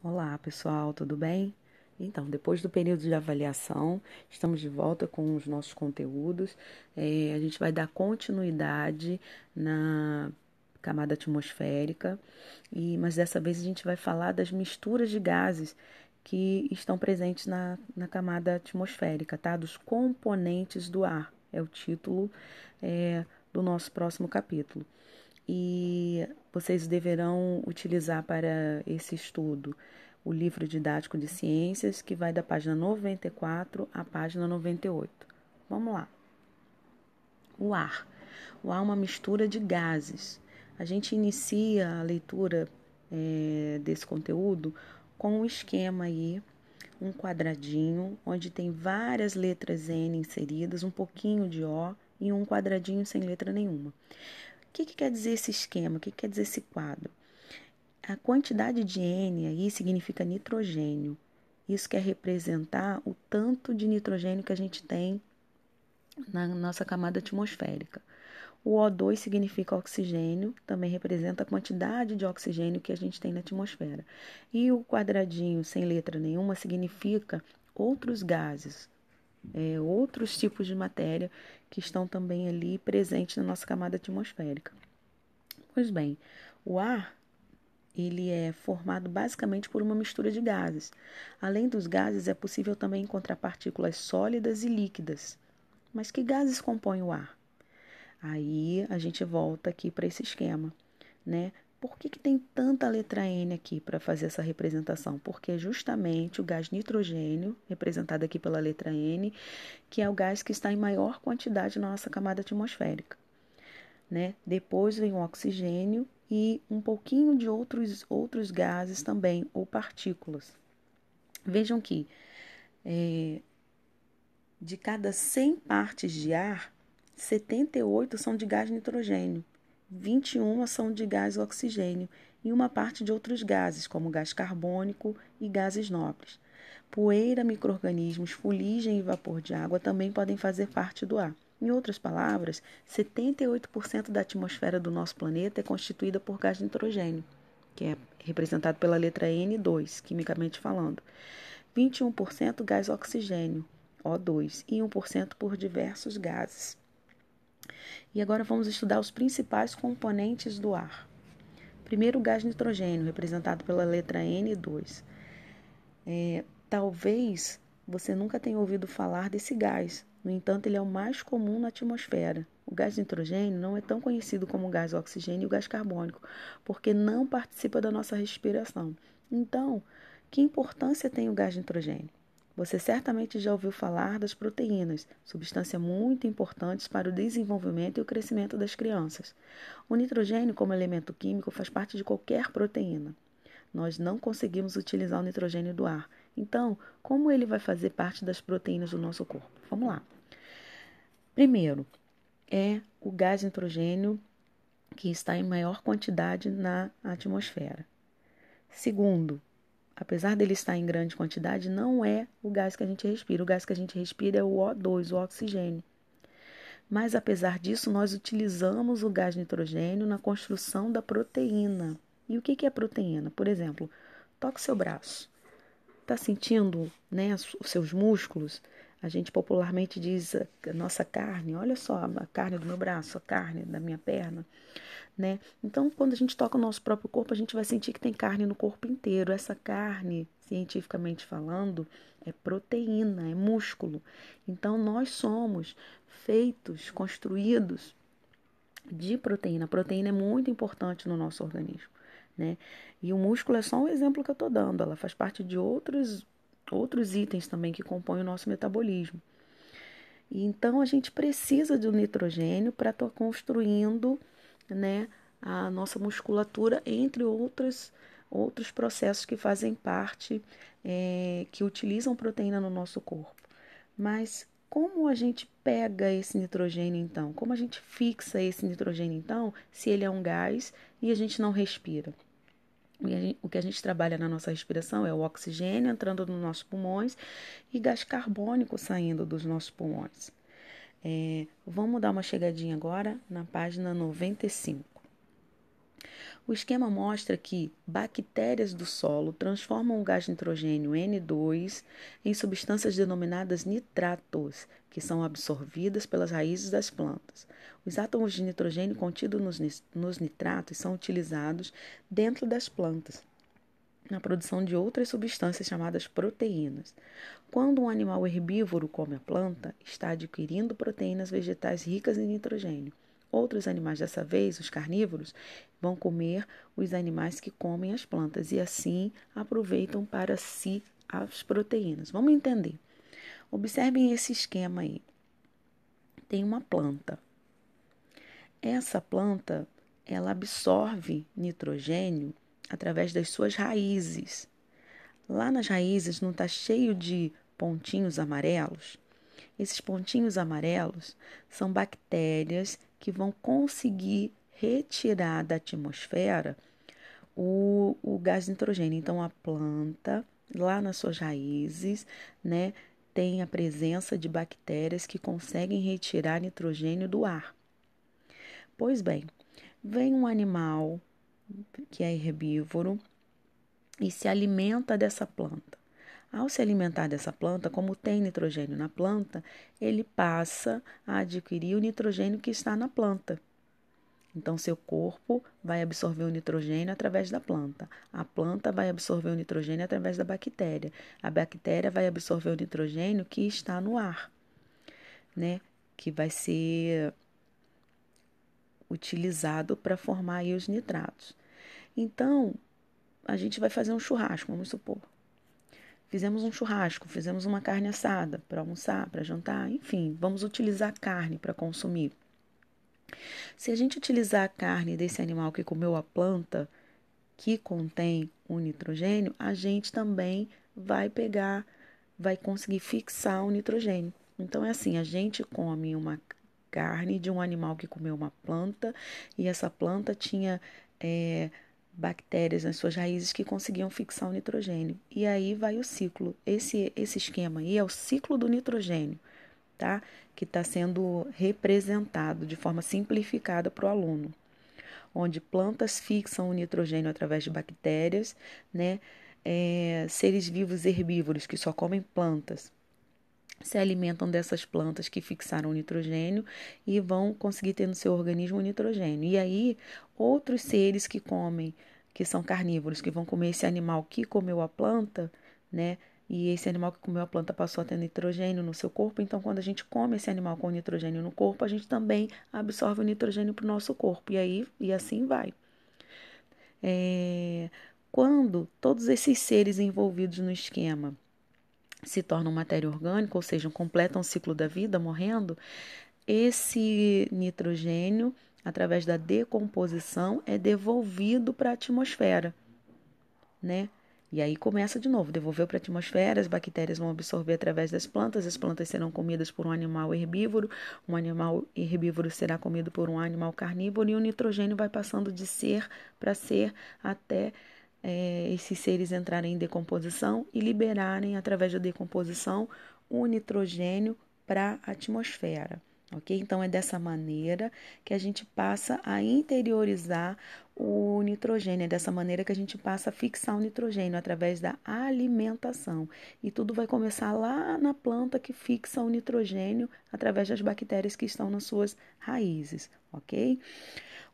Olá, pessoal, tudo bem? Então, depois do período de avaliação, estamos de volta com os nossos conteúdos. A gente vai dar continuidade na camada atmosférica, mas dessa vez a gente vai falar das misturas de gases que estão presentes na camada atmosférica, tá? Dos componentes do ar, é o título, do nosso próximo capítulo. E vocês deverão utilizar para esse estudo o livro didático de ciências, que vai da página 94 à página 98. Vamos lá. O ar. O ar é uma mistura de gases. A gente inicia a leitura desse conteúdo com um esquema aí, um quadradinho, onde tem várias letras N inseridas, um pouquinho de O e um quadradinho sem letra nenhuma. O que quer dizer esse esquema? O que quer dizer esse quadro? A quantidade de N aí significa nitrogênio. Isso quer representar o tanto de nitrogênio que a gente tem na nossa camada atmosférica. O O2 significa oxigênio, também representa a quantidade de oxigênio que a gente tem na atmosfera. E o quadradinho sem letra nenhuma significa outros gases, outros tipos de matéria que estão também ali presentes na nossa camada atmosférica. Pois bem, o ar ele é formado basicamente por uma mistura de gases. Além dos gases, é possível também encontrar partículas sólidas e líquidas. Mas que gases compõem o ar? Aí a gente volta aqui para esse esquema, né? Por que tem tanta letra N aqui para fazer essa representação? Porque é justamente o gás nitrogênio, representado aqui pela letra N, que é o gás que está em maior quantidade na nossa camada atmosférica, né? Depois vem o oxigênio e um pouquinho de outros gases também, ou partículas. Vejam que de cada 100 partes de ar, 78 são de gás nitrogênio, 21 são de gás oxigênio e uma parte de outros gases, como gás carbônico e gases nobres. Poeira, micro-organismos, fuligem e vapor de água também podem fazer parte do ar. Em outras palavras, 78% da atmosfera do nosso planeta é constituída por gás nitrogênio, que é representado pela letra N2, quimicamente falando. 21% gás oxigênio, O2, e 1% por diversos gases. E agora vamos estudar os principais componentes do ar. Primeiro, o gás nitrogênio, representado pela letra N2. Talvez você nunca tenha ouvido falar desse gás, no entanto, ele é o mais comum na atmosfera. O gás nitrogênio não é tão conhecido como o gás oxigênio e o gás carbônico, porque não participa da nossa respiração. Então, que importância tem o gás nitrogênio? Você certamente já ouviu falar das proteínas, substâncias muito importantes para o desenvolvimento e o crescimento das crianças. O nitrogênio, como elemento químico, faz parte de qualquer proteína. Nós não conseguimos utilizar o nitrogênio do ar. Então, como ele vai fazer parte das proteínas do nosso corpo? Vamos lá. Primeiro, é o gás nitrogênio que está em maior quantidade na atmosfera. Segundo, apesar dele estar em grande quantidade, não é o gás que a gente respira. O gás que a gente respira é o O2, o oxigênio. Mas, apesar disso, nós utilizamos o gás nitrogênio na construção da proteína. E o que é proteína? Por exemplo, toque seu braço. Está sentindo, né, os seus músculos? A gente popularmente diz a nossa carne, olha só a carne do meu braço, a carne da minha perna, né? Então, quando a gente toca o nosso próprio corpo, a gente vai sentir que tem carne no corpo inteiro. Essa carne, cientificamente falando, é proteína, é músculo. Então, nós somos feitos, construídos de proteína. A proteína é muito importante no nosso organismo, né? E o músculo é só um exemplo que eu estou dando. Ela faz parte de outros itens também que compõem o nosso metabolismo. E então a gente precisa do nitrogênio para estar construindo, né, a nossa musculatura, entre outros processos que fazem parte, que utilizam proteína no nosso corpo. Mas como a gente pega esse nitrogênio então? Como a gente fixa esse nitrogênio então, se ele é um gás e a gente não respira? O que a gente trabalha na nossa respiração é o oxigênio entrando nos nossos pulmões e gás carbônico saindo dos nossos pulmões. Vamos dar uma chegadinha agora na página 95. O esquema mostra que bactérias do solo transformam o gás nitrogênio N2 em substâncias denominadas nitratos, que são absorvidas pelas raízes das plantas. Os átomos de nitrogênio contidos nos nitratos são utilizados dentro das plantas, na produção de outras substâncias chamadas proteínas. Quando um animal herbívoro come a planta, está adquirindo proteínas vegetais ricas em nitrogênio. Outros animais, dessa vez, os carnívoros, vão comer os animais que comem as plantas e assim aproveitam para si as proteínas. Vamos entender. Observem esse esquema aí. Tem uma planta. Essa planta, ela absorve nitrogênio através das suas raízes. Lá nas raízes não está cheio de pontinhos amarelos? Esses pontinhos amarelos são bactérias que vão conseguir retirar da atmosfera o gás nitrogênio. Então, a planta, lá nas suas raízes, né, tem a presença de bactérias que conseguem retirar nitrogênio do ar. Pois bem, vem um animal que é herbívoro e se alimenta dessa planta. Ao se alimentar dessa planta, como tem nitrogênio na planta, ele passa a adquirir o nitrogênio que está na planta. Então, seu corpo vai absorver o nitrogênio através da planta. A planta vai absorver o nitrogênio através da bactéria. A bactéria vai absorver o nitrogênio que está no ar, né? Que vai ser utilizado para formar aí os nitratos. Então, a gente vai fazer um churrasco, vamos supor. Fizemos um churrasco, fizemos uma carne assada para almoçar, para jantar, enfim, vamos utilizar carne para consumir. Se a gente utilizar a carne desse animal que comeu a planta, que contém o nitrogênio, a gente também vai conseguir fixar o nitrogênio. Então, é assim, a gente come uma carne de um animal que comeu uma planta e essa planta tinha bactérias nas suas raízes que conseguiam fixar o nitrogênio. E aí vai o ciclo. Esse esquema aí é o ciclo do nitrogênio, tá? Que está sendo representado de forma simplificada para o aluno, onde plantas fixam o nitrogênio através de bactérias, né? Seres vivos herbívoros que só comem plantas se alimentam dessas plantas que fixaram o nitrogênio e vão conseguir ter no seu organismo o nitrogênio. E aí, outros seres que são carnívoros, que vão comer esse animal que comeu a planta, né? E esse animal que comeu a planta passou a ter nitrogênio no seu corpo. Então, quando a gente come esse animal com nitrogênio no corpo, a gente também absorve o nitrogênio para o nosso corpo. E assim vai. Quando todos esses seres envolvidos no esquema se tornam matéria orgânica, ou seja, completam o ciclo da vida, morrendo, esse nitrogênio, através da decomposição, é devolvido para a atmosfera, né? E aí começa de novo, devolveu para a atmosfera, as bactérias vão absorver através das plantas, as plantas serão comidas por um animal herbívoro, um animal herbívoro será comido por um animal carnívoro e o nitrogênio vai passando de ser para ser até esses seres entrarem em decomposição e liberarem, através da decomposição, o nitrogênio para a atmosfera. Ok? Então, é dessa maneira que a gente passa a interiorizar o nitrogênio, é dessa maneira que a gente passa a fixar o nitrogênio, através da alimentação. E tudo vai começar lá na planta que fixa o nitrogênio através das bactérias que estão nas suas raízes, ok?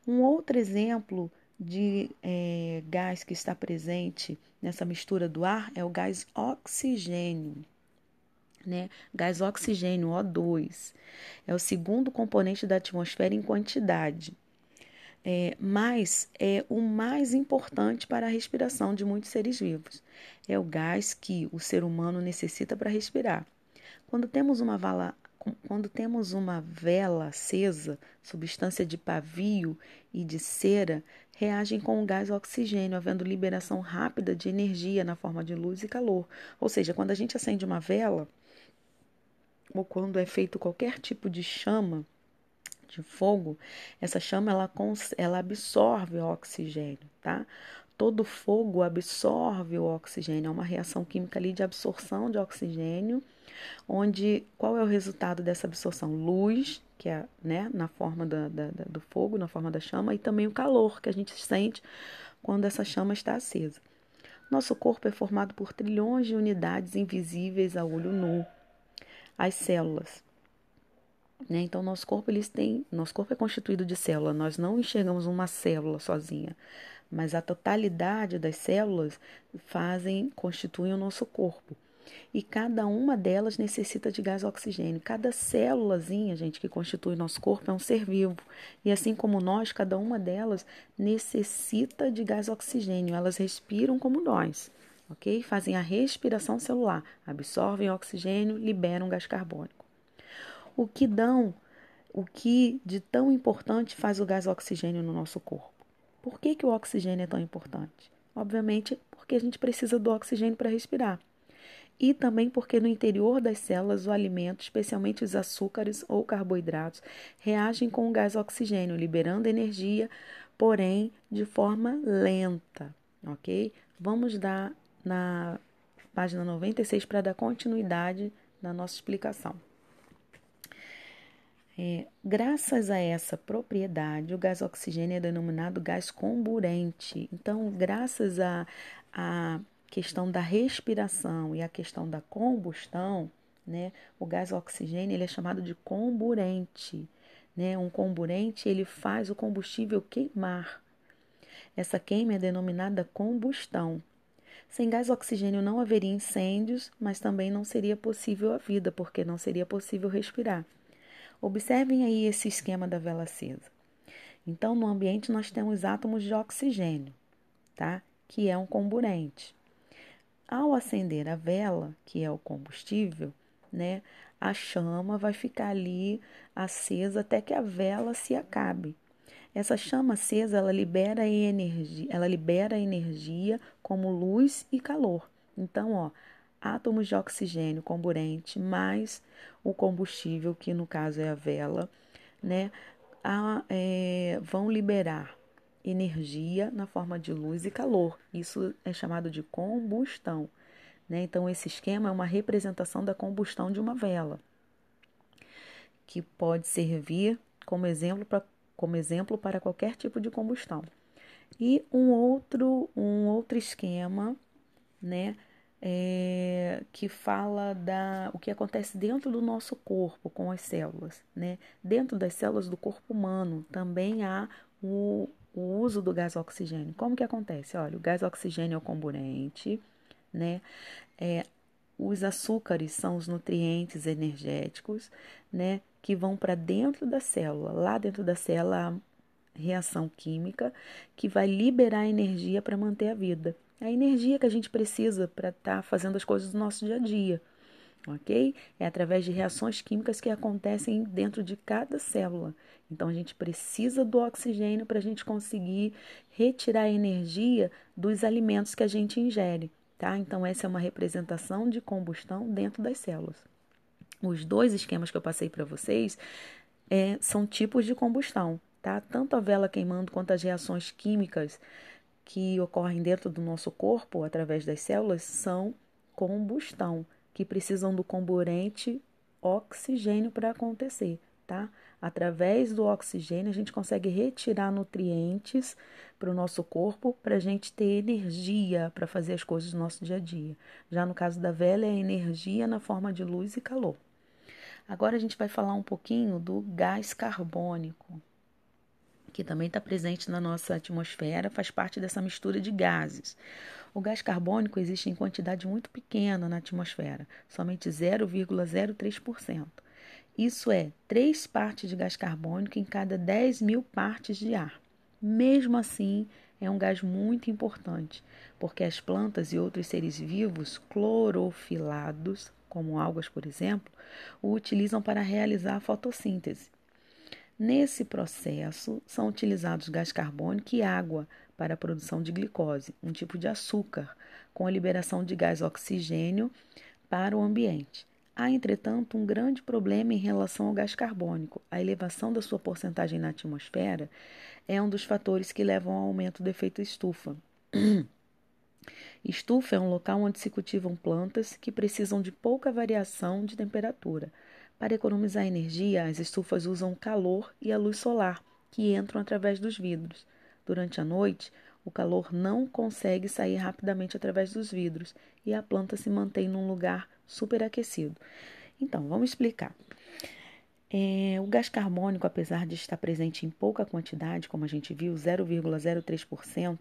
Um outro exemplo de gás que está presente nessa mistura do ar é o gás oxigênio, né? Gás oxigênio, O2, é o segundo componente da atmosfera em quantidade, mas é o mais importante para a respiração de muitos seres vivos. É o gás que o ser humano necessita para respirar. Quando temos uma vela acesa, substância de pavio e de cera, reagem com o gás oxigênio, havendo liberação rápida de energia na forma de luz e calor. Ou seja, quando a gente acende uma vela, ou quando é feito qualquer tipo de chama, de fogo, essa chama ela absorve o oxigênio, tá? todo fogo absorve o oxigênio, é uma reação química ali de absorção de oxigênio, onde qual é o resultado dessa absorção? Luz, que é, né, na forma do fogo, na forma da chama, e também o calor que a gente sente quando essa chama está acesa. Nosso corpo é formado por trilhões de unidades invisíveis a olho nu, as células. Né? Então, nosso corpo é constituído de células, nós não enxergamos uma célula sozinha, mas a totalidade das células constituem o nosso corpo. E cada uma delas necessita de gás oxigênio. Cada célulazinha, gente, que constitui o nosso corpo é um ser vivo. E assim como nós, cada uma delas necessita de gás oxigênio. Elas respiram como nós, ok? Fazem a respiração celular, absorvem oxigênio, liberam gás carbônico. O que de tão importante faz o gás oxigênio no nosso corpo? Por que o oxigênio é tão importante? Obviamente, porque a gente precisa do oxigênio para respirar. E também porque no interior das células o alimento, especialmente os açúcares ou carboidratos, reagem com o gás oxigênio, liberando energia, porém de forma lenta, ok? Vamos dar na página 96 para dar continuidade na nossa explicação. Graças a essa propriedade, o gás oxigênio é denominado gás comburente. Então, graças à questão da respiração e à questão da combustão, né, o gás oxigênio ele é chamado de comburente. Né? Um comburente ele faz o combustível queimar. Essa queima é denominada combustão. Sem gás oxigênio não haveria incêndios, mas também não seria possível a vida, porque não seria possível respirar. Observem aí esse esquema da vela acesa. Então, no ambiente nós temos átomos de oxigênio, tá? Que é um comburente. Ao acender a vela, que é o combustível, né? A chama vai ficar ali acesa até que a vela se acabe. Essa chama acesa, ela libera energia como luz e calor. Então, ó, átomos de oxigênio comburente mais o combustível, que no caso é a vela, né, vão liberar energia na forma de luz e calor. Isso é chamado de combustão. Né? Então, esse esquema é uma representação da combustão de uma vela, que pode servir como exemplo para qualquer tipo de combustão. E um outro esquema, né, que fala o que acontece dentro do nosso corpo com as células. Né? Dentro das células do corpo humano também há o uso do gás oxigênio. Como que acontece? Olha, o gás oxigênio é o comburente, né? Os açúcares são os nutrientes energéticos, né, que vão para dentro da célula. Lá dentro da célula, a reação química que vai liberar energia para manter a vida. A energia que a gente precisa para estar fazendo as coisas do nosso dia a dia, ok? É através de reações químicas que acontecem dentro de cada célula. Então, a gente precisa do oxigênio para a gente conseguir retirar a energia dos alimentos que a gente ingere. Tá? Então, essa é uma representação de combustão dentro das células. Os dois esquemas que eu passei para vocês são tipos de combustão. Tá? Tanto a vela queimando quanto as reações químicas que ocorrem dentro do nosso corpo, através das células, são combustão, que precisam do comburente oxigênio para acontecer. Tá? Através do oxigênio, a gente consegue retirar nutrientes para o nosso corpo para a gente ter energia para fazer as coisas do nosso dia a dia. Já no caso da vela, é energia na forma de luz e calor. Agora a gente vai falar um pouquinho do gás carbônico, que também está presente na nossa atmosfera, faz parte dessa mistura de gases. O gás carbônico existe em quantidade muito pequena na atmosfera, somente 0,03%. Isso é 3 partes de gás carbônico em cada 10.000 partes de ar. Mesmo assim, é um gás muito importante, porque as plantas e outros seres vivos clorofilados, como algas, por exemplo, o utilizam para realizar a fotossíntese. Nesse processo, são utilizados gás carbônico e água para a produção de glicose, um tipo de açúcar, com a liberação de gás oxigênio para o ambiente. Há, entretanto, um grande problema em relação ao gás carbônico. A elevação da sua porcentagem na atmosfera é um dos fatores que levam ao aumento do efeito estufa. Estufa é um local onde se cultivam plantas que precisam de pouca variação de temperatura. Para economizar energia, as estufas usam o calor e a luz solar, que entram através dos vidros. Durante a noite, o calor não consegue sair rapidamente através dos vidros e a planta se mantém num lugar superaquecido. Então, vamos explicar. O gás carbônico, apesar de estar presente em pouca quantidade, como a gente viu, 0,03%,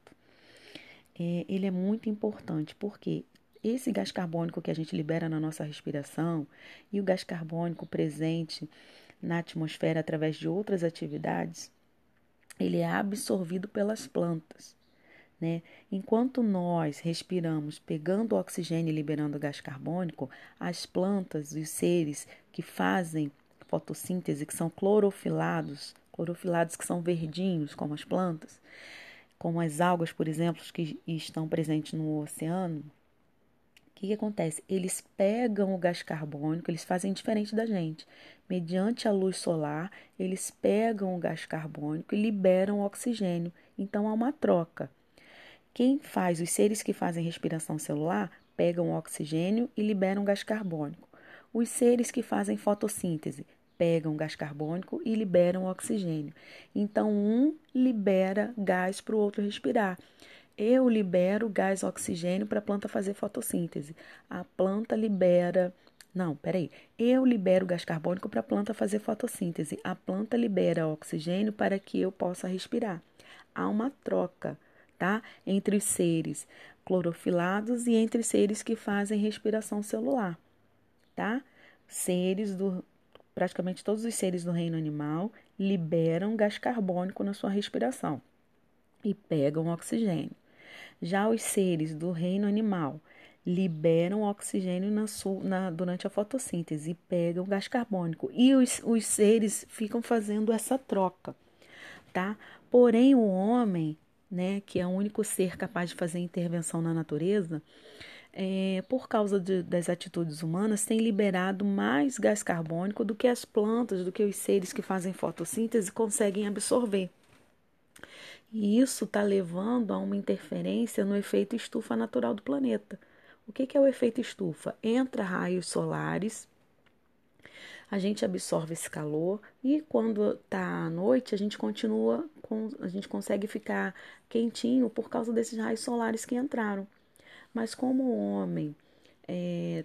ele é muito importante, porque esse gás carbônico que a gente libera na nossa respiração e o gás carbônico presente na atmosfera através de outras atividades, ele é absorvido pelas plantas, né? Enquanto nós respiramos pegando oxigênio e liberando gás carbônico, as plantas e os seres que fazem fotossíntese, que são clorofilados que são verdinhos, como as plantas, como as algas, por exemplo, que estão presentes no oceano, o que acontece? Eles pegam o gás carbônico, eles fazem diferente da gente. Mediante a luz solar, eles pegam o gás carbônico e liberam o oxigênio. Então há uma troca. Os seres que fazem respiração celular pegam o oxigênio e liberam gás carbônico. Os seres que fazem fotossíntese pegam gás carbônico e liberam oxigênio. Então, um libera gás para o outro respirar. Eu libero gás oxigênio para a planta fazer fotossíntese. A planta libera. Não, peraí. Eu libero gás carbônico para a planta fazer fotossíntese. A planta libera oxigênio para que eu possa respirar. Há uma troca, tá? Entre os seres clorofilados e entre os seres que fazem respiração celular, tá? Praticamente todos os seres do reino animal liberam gás carbônico na sua respiração e pegam oxigênio. Já os seres do reino animal liberam oxigênio durante a fotossíntese e pegam gás carbônico. E os seres ficam fazendo essa troca, tá? Porém, o homem, né, que é o único ser capaz de fazer intervenção na natureza, por causa das atitudes humanas, tem liberado mais gás carbônico do que as plantas, do que os seres que fazem fotossíntese conseguem absorver. E isso está levando a uma interferência no efeito estufa natural do planeta. O que é o efeito estufa? Entra raios solares, a gente absorve esse calor e quando está à noite a gente consegue ficar quentinho por causa desses raios solares que entraram. Mas como o homem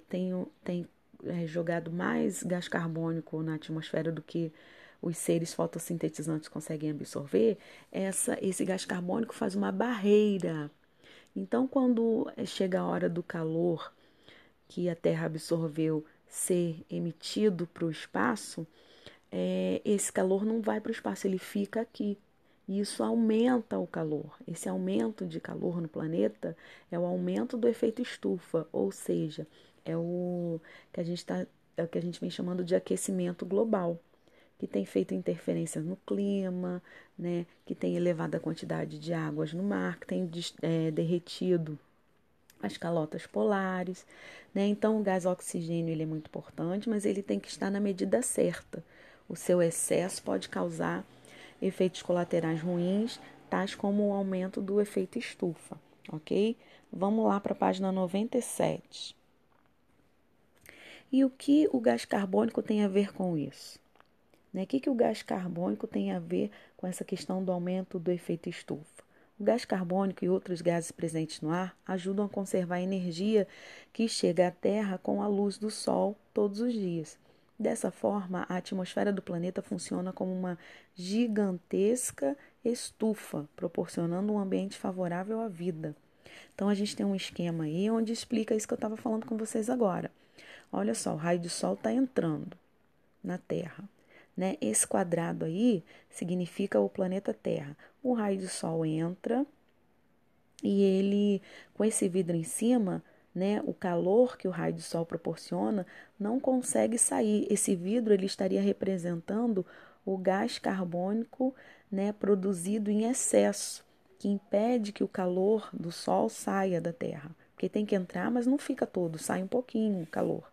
tem jogado mais gás carbônico na atmosfera do que os seres fotossintetizantes conseguem absorver, esse gás carbônico faz uma barreira. Então, quando chega a hora do calor que a Terra absorveu ser emitido para o espaço, esse calor não vai para o espaço, ele fica aqui. E isso aumenta o calor. Esse aumento de calor no planeta é o aumento do efeito estufa, ou seja, é o que é o que a gente vem chamando de aquecimento global, que tem feito interferências no clima, né, que tem elevado a quantidade de águas no mar, que tem derretido as calotas polares, né? Então o gás oxigênio ele é muito importante, mas ele tem que estar na medida certa. O seu excesso pode causar efeitos colaterais ruins, tais como o aumento do efeito estufa, ok? Vamos lá para a página 97. E o que o gás carbônico tem a ver com isso? Né? O que o gás carbônico tem a ver com essa questão do aumento do efeito estufa? O gás carbônico e outros gases presentes no ar ajudam a conservar a energia que chega à Terra com a luz do Sol todos os dias. Dessa forma, a atmosfera do planeta funciona como uma gigantesca estufa, proporcionando um ambiente favorável à vida. Então, a gente tem um esquema aí onde explica isso que eu estava falando com vocês agora. Olha só, o raio do Sol está entrando na Terra. Né? Esse quadrado aí significa o planeta Terra. O raio do Sol entra e ele, com esse vidro em cima, né, o calor que o raio do Sol proporciona não consegue sair. Esse vidro ele estaria representando o gás carbônico, né, produzido em excesso, que impede que o calor do Sol saia da Terra. Porque tem que entrar, mas não fica todo, sai um pouquinho o calor.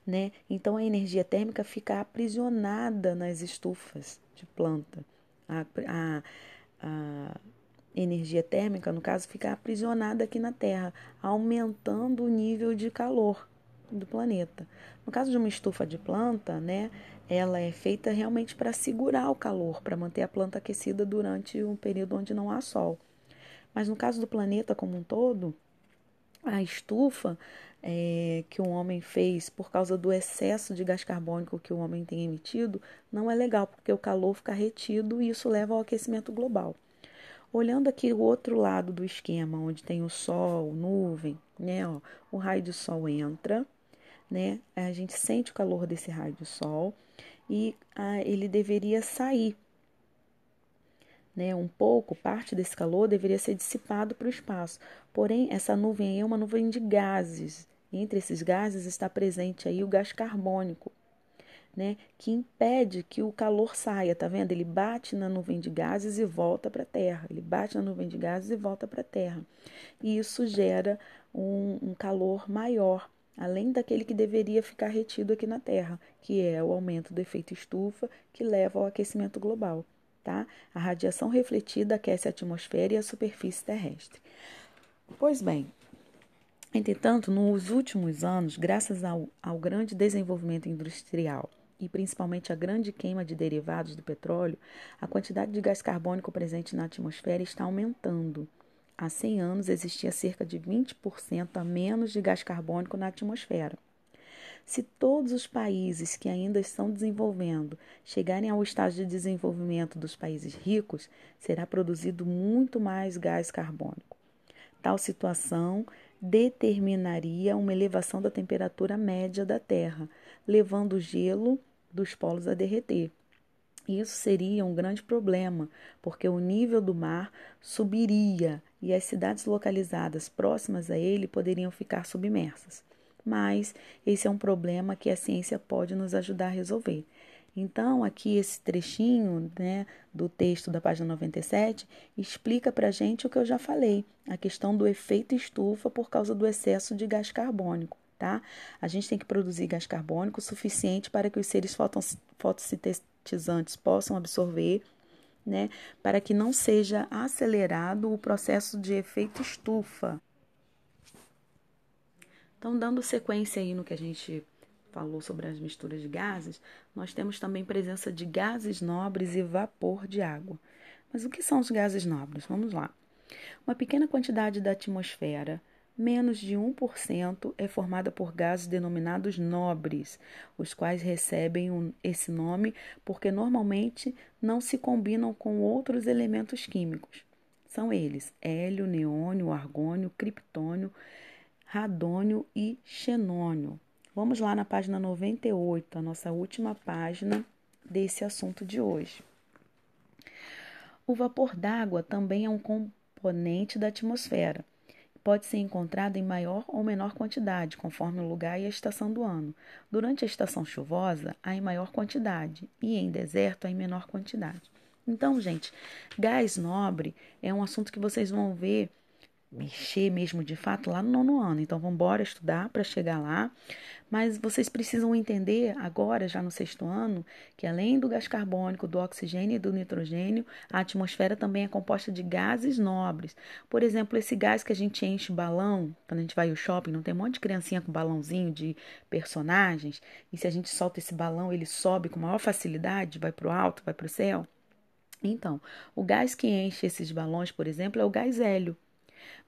Né? Então a energia térmica fica aprisionada nas estufas de planta. A energia térmica, no caso, fica aprisionada aqui na Terra, aumentando o nível de calor do planeta. No caso de uma estufa de planta, né, ela é feita realmente para segurar o calor, para manter a planta aquecida durante um período onde não há sol. Mas no caso do planeta como um todo, a estufa que o homem fez por causa do excesso de gás carbônico que o homem tem emitido não é legal, porque o calor fica retido e isso leva ao aquecimento global. Olhando aqui o outro lado do esquema, onde tem o sol, nuvem, né? Ó, o raio de sol entra, né? A gente sente o calor desse raio de sol e ele deveria sair, né? Um pouco, parte desse calor deveria ser dissipado para o espaço. Porém, essa nuvem aí é uma nuvem de gases. Entre esses gases está presente aí o gás carbônico, né, que impede que o calor saia, tá vendo? Ele bate na nuvem de gases e volta para a Terra. Ele bate na nuvem de gases e volta para a Terra. E isso gera um calor maior, além daquele que deveria ficar retido aqui na Terra, que é o aumento do efeito estufa, que leva ao aquecimento global. Tá? A radiação refletida aquece a atmosfera e a superfície terrestre. Pois bem, entretanto, nos últimos anos, graças ao grande desenvolvimento industrial e principalmente a grande queima de derivados do petróleo, a quantidade de gás carbônico presente na atmosfera está aumentando. Há 100 anos existia cerca de 20% a menos de gás carbônico na atmosfera. Se todos os países que ainda estão desenvolvendo chegarem ao estágio de desenvolvimento dos países ricos, será produzido muito mais gás carbônico. Tal situação determinaria uma elevação da temperatura média da Terra, levando o gelo dos polos a derreter. Isso seria um grande problema, porque o nível do mar subiria e as cidades localizadas próximas a ele poderiam ficar submersas. Mas esse é um problema que a ciência pode nos ajudar a resolver. Então, aqui esse trechinho, né, do texto da página 97 explica para a gente o que eu já falei, a questão do efeito estufa por causa do excesso de gás carbônico. Tá? A gente tem que produzir gás carbônico suficiente para que os seres fotossintetizantes possam absorver, né, para que não seja acelerado o processo de efeito estufa. Então, dando sequência aí no que a gente falou sobre as misturas de gases, nós temos também presença de gases nobres e vapor de água. Mas o que são os gases nobres? Vamos lá. Uma pequena quantidade da atmosfera, menos de 1%, é formada por gases denominados nobres, os quais recebem esse nome porque normalmente não se combinam com outros elementos químicos. São eles: hélio, neônio, argônio, criptônio, radônio e xenônio. Vamos lá na página 98, a nossa última página desse assunto de hoje. O vapor d'água também é um componente da atmosfera. Pode ser encontrado em maior ou menor quantidade, conforme o lugar e a estação do ano. Durante a estação chuvosa, há em maior quantidade e em deserto há em menor quantidade. Então, gente, gás nobre é um assunto que vocês vão ver mexer mesmo de fato lá no nono ano. Então, vamos embora estudar para chegar lá. Mas vocês precisam entender agora, já no sexto ano, que além do gás carbônico, do oxigênio e do nitrogênio, a atmosfera também é composta de gases nobres. Por exemplo, esse gás que a gente enche o balão, quando a gente vai ao shopping, não tem um monte de criancinha com balãozinho de personagens, e se a gente solta esse balão, ele sobe com maior facilidade, vai para o alto, vai para o céu? Então, o gás que enche esses balões, por exemplo, é o gás hélio.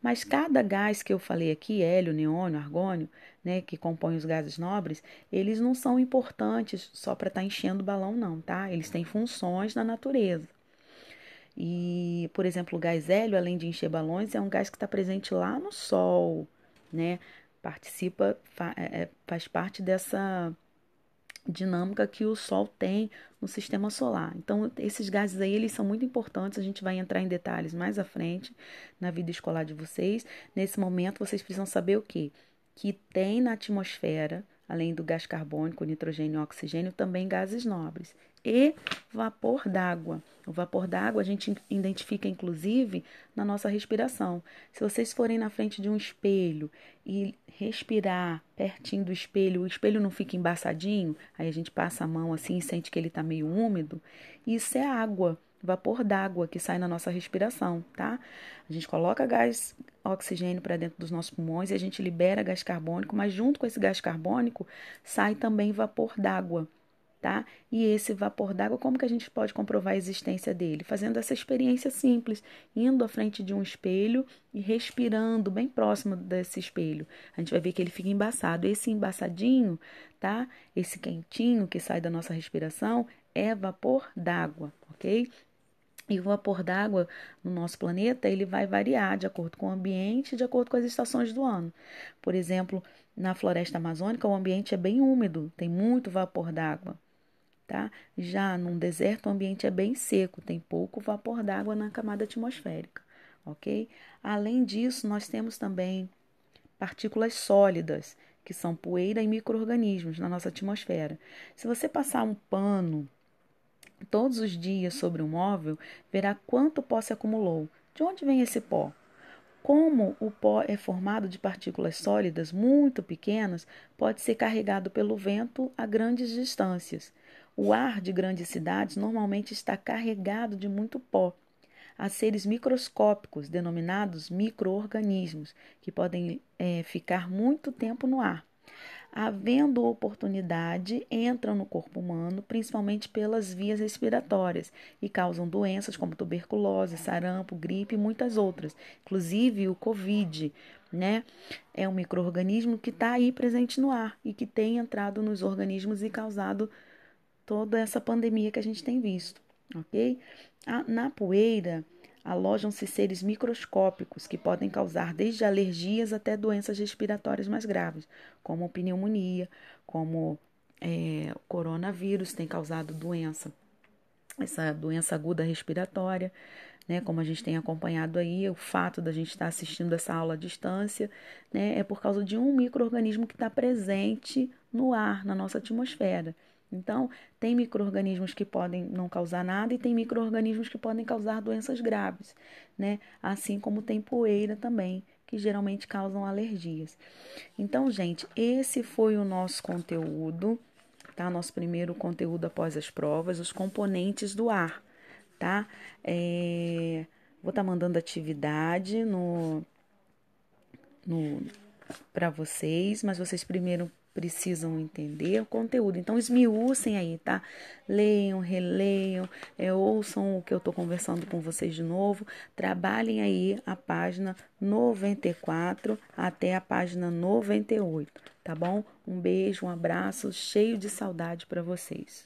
Mas cada gás que eu falei aqui, hélio, neônio, argônio, né, que compõem os gases nobres, eles não são importantes só para estar enchendo o balão, não, tá? Eles têm funções na natureza. E, por exemplo, o gás hélio, além de encher balões, é um gás que está presente lá no Sol, né? Faz parte dessa dinâmica que o Sol tem no sistema solar. Então, esses gases aí, eles são muito importantes, a gente vai entrar em detalhes mais à frente na vida escolar de vocês. Nesse momento, vocês precisam saber o quê? Que tem na atmosfera, além do gás carbônico, nitrogênio e oxigênio, também gases nobres e vapor d'água. O vapor d'água a gente identifica, inclusive, na nossa respiração. Se vocês forem na frente de um espelho e respirar pertinho do espelho, o espelho não fica embaçadinho, aí a gente passa a mão assim e sente que ele está meio úmido, isso é água. vapor d'água que sai na nossa respiração, tá? A gente coloca gás oxigênio para dentro dos nossos pulmões e a gente libera gás carbônico, mas junto com esse gás carbônico sai também vapor d'água, tá? E esse vapor d'água, como que a gente pode comprovar a existência dele? Fazendo essa experiência simples, indo à frente de um espelho e respirando bem próximo desse espelho. A gente vai ver que ele fica embaçado. Esse embaçadinho, tá? Esse quentinho que sai da nossa respiração é vapor d'água, ok? E o vapor d'água no nosso planeta, ele vai variar de acordo com o ambiente, de acordo com as estações do ano. Por exemplo, na floresta amazônica, o ambiente é bem úmido, tem muito vapor d'água, tá? Já num deserto, o ambiente é bem seco, tem pouco vapor d'água na camada atmosférica, ok? Além disso, nós temos também partículas sólidas, que são poeira e micro-organismos na nossa atmosfera. Se você passar um pano todos os dias sobre um móvel, verá quanto pó se acumulou. De onde vem esse pó? Como o pó é formado de partículas sólidas muito pequenas, pode ser carregado pelo vento a grandes distâncias. O ar de grandes cidades normalmente está carregado de muito pó. Há seres microscópicos, denominados micro-organismos, que podem ficar muito tempo no ar. Havendo oportunidade, entram no corpo humano, principalmente pelas vias respiratórias, e causam doenças como tuberculose, sarampo, gripe e muitas outras, inclusive o Covid, né? É um micro-organismo que está aí presente no ar e que tem entrado nos organismos e causado toda essa pandemia que a gente tem visto, ok? Na poeira alojam-se seres microscópicos que podem causar desde alergias até doenças respiratórias mais graves, como pneumonia, como o coronavírus tem causado essa doença aguda respiratória, né? Como a gente tem acompanhado aí, o fato da gente estar assistindo essa aula à distância, né? É por causa de um micro-organismo que está presente no ar, na nossa atmosfera. Então, tem micro-organismos que podem não causar nada e tem micro-organismos que podem causar doenças graves, né? Assim como tem poeira também, que geralmente causam alergias. Então, gente, esse foi o nosso conteúdo, tá? Nosso primeiro conteúdo após as provas, os componentes do ar, tá? Vou estar mandando atividade no para vocês, mas vocês primeiro precisam entender o conteúdo. Então, esmiucem aí, tá? Leiam, releiam, ouçam o que eu estou conversando com vocês de novo. Trabalhem aí a página 94 até a página 98, tá bom? Um beijo, um abraço, cheio de saudade para vocês.